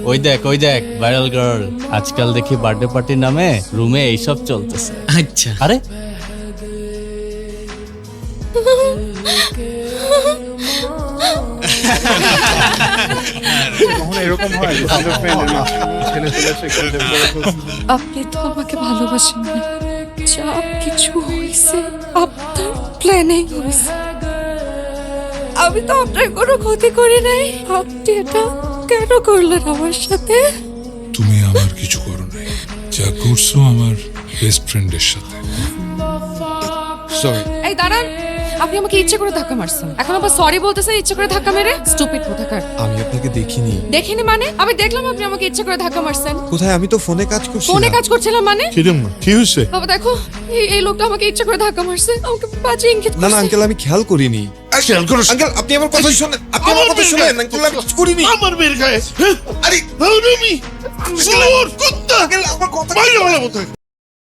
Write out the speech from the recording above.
ওই দেখ viral girl, আজকাল দেখি বার্থডে পার্টির নামে রুমে এইসব চলতেছে। আচ্ছা আরে কখনো এরকম হয় যে আমাদের ফ্রেন্ডের ছেলে চলে এসে কন্টেম্প করে ফেলছে। আপনি তো আমাকে ভালোবাসেন না, যা কিছু হয়েছে আপনার প্ল্যানেই হয়েছে। আমি তো আপনার কোনো ক্ষতি করি নাই, আপনি এটা কেন করলেন আমার সাথে? তুমি আমার কিছু করো নাই, যা করছো আমার বেস্ট ফ্রেন্ডের সাথে। সরি এই দাঁড়ান, আপনি আমাকে ইচ্ছে করে ধাক্কা মারছেন, এখন আবার সরি বলতেছেন ইচ্ছে করে ধাক্কা মেরে? স্টুপিড কোথাকার। আমি আপনাকে দেখিনি। দেখিনি মানে? আমি দেখলাম আপনি আমাকে ইচ্ছে করে ধাক্কা মারছেন। কোথায়? আমি তো ফোনে কাজ করছি। ফোনে কাজ করছিলাম মানে? কিরম না কি হয়েছে? বাবা দেখো, এই লোকটা আমাকে ইচ্ছে করে ধাক্কা মারছে, আমাকে বাজে ইঙ্গিত না না করছে। আঙ্কেল, আমি খেয়াল করিনি। খেয়াল করো আঙ্কেল আপনি আমার কথা শুনেন, আপনি আমার কথা শুনেন। আঙ্কেল আমি কিছু করিনি। আমার মেয়ের গায়ে আরে আমি কুত্তা আঙ্কেল আমার কথা বাইরে ভালো